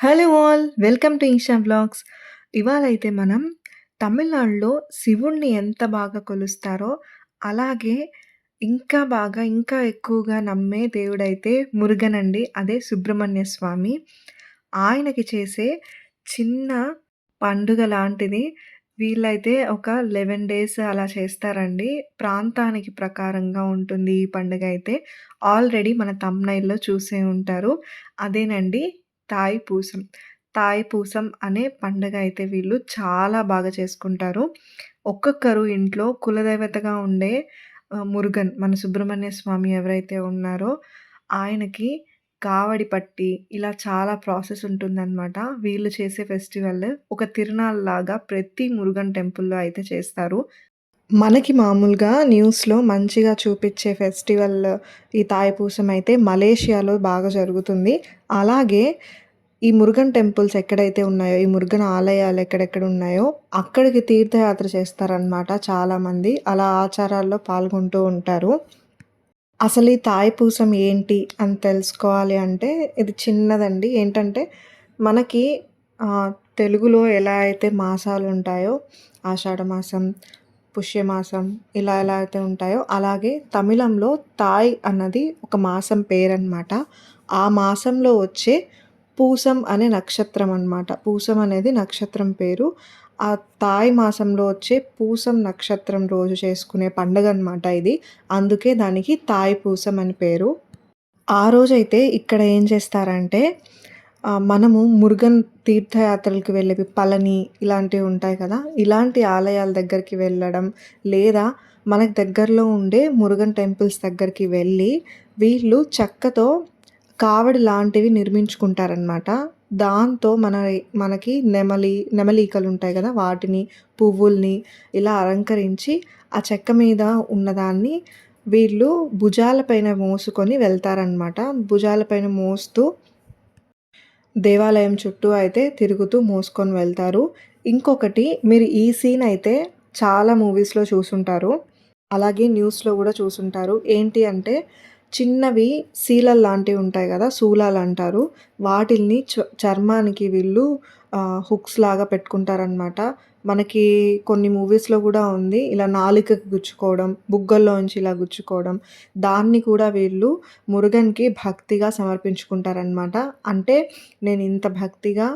Hello all! Welcome to Isha vlogs. ఇవాళైతే మనం తమిళనాడులో శివుడిని ఎంత బాగా కొలుస్తారో, అలాగే ఇంకా బాగా, ఇంకా ఎక్కువగా నమ్మే దేవుడైతే మురుగన్ అండి. అదే సుబ్రహ్మణ్య స్వామి. ఆయనకి చేసే చిన్న పండుగ లాంటిది వీళ్ళైతే ఒక 11 డేస్ అలా చేస్తారండి. ప్రాంతానికి ప్రకారంగా ఉంటుంది ఈ పండుగైతే. ఆల్రెడీ మన థంబ్‌నెయిల్‌లో చూసే ఉంటారు. అదేనండి తాయిపూసం. తాయిపూసం అనే పండగ అయితే వీళ్ళు చాలా బాగా చేసుకుంటారు. ఒక్కొక్కరు ఇంట్లో కులదేవతగా ఉండే మురుగన్ మన సుబ్రహ్మణ్య స్వామి ఎవరైతే ఉన్నారో ఆయనకి కావడి పట్టి ఇలా చాలా ప్రాసెస్ ఉంటుందనమాట. వీళ్ళు చేసే ఫెస్టివల్ ఒక తిరునాళ్ళలాగా ప్రతి మురుగన్ టెంపుల్‌లో అయితే చేస్తారు. మనకి మామూలుగా న్యూస్‌లో మంచిగా చూపిచ్చే ఫెస్టివల్ ఈ తాయిపూసం అయితే మలేషియాలో బాగా జరుగుతుంది. అలాగే ఈ మురుగన్ టెంపుల్స్ ఎక్కడైతే ఉన్నాయో, ఈ మురుగన్ ఆలయాలు ఎక్కడెక్కడ ఉన్నాయో అక్కడికి తీర్థయాత్ర చేస్తారనమాట చాలామంది. అలా ఆచారాల్లో పాల్గొంటూ ఉంటారు. అసలు ఈ తాయిపూసం ఏంటి అని తెలుసుకోవాలి అంటే ఇది చిన్నదండి. ఏంటంటే మనకి ఆహ్, తెలుగులో ఎలా అయితే మాసాలుంటాయో ఆషాఢమాసం, పుష్యమాసం ఇలా ఎలా అయితే ఉంటాయో అలాగే తమిళంలో తాయ్ అన్నది ఒక మాసం పేరనమాట. ఆ మాసంలో వచ్చే పూసం అనే నక్షత్రం అనమాట. పూసం అనేది నక్షత్రం పేరు. ఆ తాయ్ మాసంలో వచ్చే పూసం నక్షత్రం రోజు చేసుకునే పండగనమాట ఇది. అందుకే దానికి తాయ్ పూసం అని పేరు. ఆ రోజైతే ఇక్కడ ఏం చేస్తారంటే మనము మురుగన్ తీర్థయాత్రలకు వెళ్ళేవి పళని ఇలాంటివి ఉంటాయి కదా! ఇలాంటి ఆలయాల దగ్గరికి వెళ్ళడం, లేదా మనకు దగ్గరలో ఉండే మురుగన్ టెంపుల్స్ దగ్గరికి వెళ్ళి, వీళ్ళు చెక్కతో కావడి లాంటివి నిర్మించుకుంటారనమాట. దాంతో మనకి నెమలికలుంటాయి గదా! వాటిని, పువ్వుల్ని ఇలా అలంకరించి, ఆ చెక్క మీద ఉన్నదాన్ని వీళ్ళు భుజాల పైన మోసుకొని వెళ్తారనమాట. భుజాల పైన మోస్తూ దేవాలయం చుట్టూ అయితే తిరుగుతూ మోసుకొని వెళ్తారు. ఇంకొకటి మీరు ఈ సీన్ అయితే చాలా మూవీస్‌లో చూసుంటారు. అలాగే న్యూస్‌లో గూడా చూసుంటారు. ఏంటి అంటే చిన్నవి శీలల్లాంటివి ఉంటాయి గదా! శూలాలంటారు. వాటిల్ని చర్మానికి వీళ్ళు హుక్స్ లాగా పెట్టుకుంటారనమాట. మనకి కొన్ని మూవీస్‌లో గూడా ఉంది. ఇలా నాలుకకి గుచ్చుకోవడం, బుగ్గల్లోంచి ఇలా గుచ్చుకోవడం. దాన్ని కూడా వీళ్ళు మురుగన్‌కి భక్తిగా సమర్పించుకుంటారనమాట. అంటే నేనింత భక్తిగా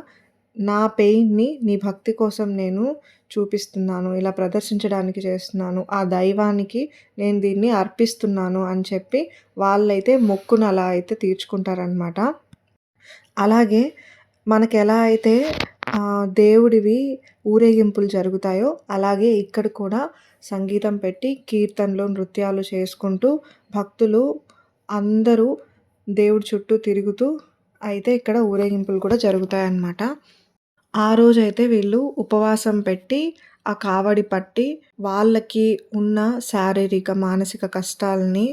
నా పెయిన్‌ని నీ భక్తి కోసం నేను చూపిస్తున్నాను. ఇలా ప్రదర్శించడానికి చేస్తున్నాను. ఆ దైవానికి నేను దీన్ని అర్పిస్తున్నాను అని చెప్పి వాళ్ళైతే మొక్కును అలా అయితే తీర్చుకుంటారనమాట. అలాగే మనకెలా అయితే దేవుడివి ఊరేగింపులు జరుగుతాయో, అలాగే ఇక్కడ కూడా సంగీతం పెట్టి కీర్తనలు, నృత్యాలు చేసుకుంటూ భక్తులు అందరూ దేవుడి చుట్టూ తిరుగుతూ అయితే ఇక్కడ ఊరేగింపులు కూడా జరుగుతాయన్నమాట. ఆ రోజైతే వీళ్ళు ఉపవాసం పెట్టి, ఆ కావడి పట్టి, వాళ్ళకి ఉన్న శారీరక, మానసిక కష్టాల్ని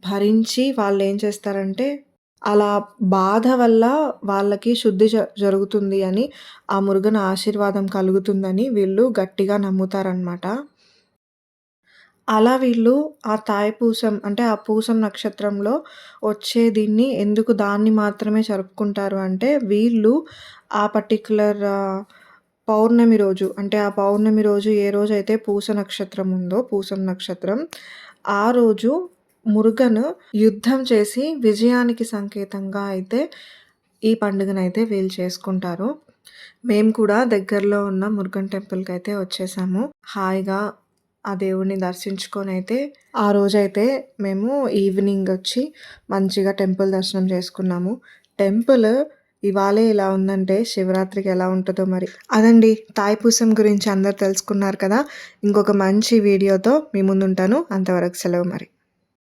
భరించి వాళ్ళేం చేస్తారంటే, అలా బాధ వల్ల వాళ్ళకి శుద్ధి జరుగుతుంది అని, ఆ మురుగన్ ఆశీర్వాదం కలుగుతుందని వీళ్ళు గట్టిగా నమ్ముతారనమాట. అలా వీళ్ళు ఆ తాయపూసం అంటే, ఆ పూసం నక్షత్రంలో వచ్చే దీన్ని ఎందుకు దాన్ని మాత్రమే జరుపుకుంటారు అంటే, వీళ్ళు ఆ పర్టిక్యులర్ పౌర్ణమి రోజు అంటే, ఆ పౌర్ణమి రోజు ఏ రోజైతే పూస నక్షత్రం ఉందో, పూసం నక్షత్రం, ఆ రోజు మురుగన్ యుద్ధం చేసి విజయానికి సంకేతంగా అయితే ఈ పండుగనైతే వీళ్ళు చేసుకుంటారు. మేము కూడా దగ్గరలో ఉన్న మురుగన్ టెంపుల్‌కైతే వచ్చేసాము. హాయిగా ఆ దేవుడిని దర్శించుకొనైతే ఆ రోజైతే మేము ఈవినింగొచ్చి మంచిగా టెంపుల్ దర్శనం చేసుకున్నాము. టెంపుల్ ఇవాళే ఇలా ఉందంటే శివరాత్రికి ఎలా ఉంటదో మరి. అదండి తాయిపూసం గురించి అందరూ తెలుసుకున్నారు కదా! ఇంకొక మంచి వీడియోతో మీ ముందుంటాను. అంతవరకు సెలవు మరి.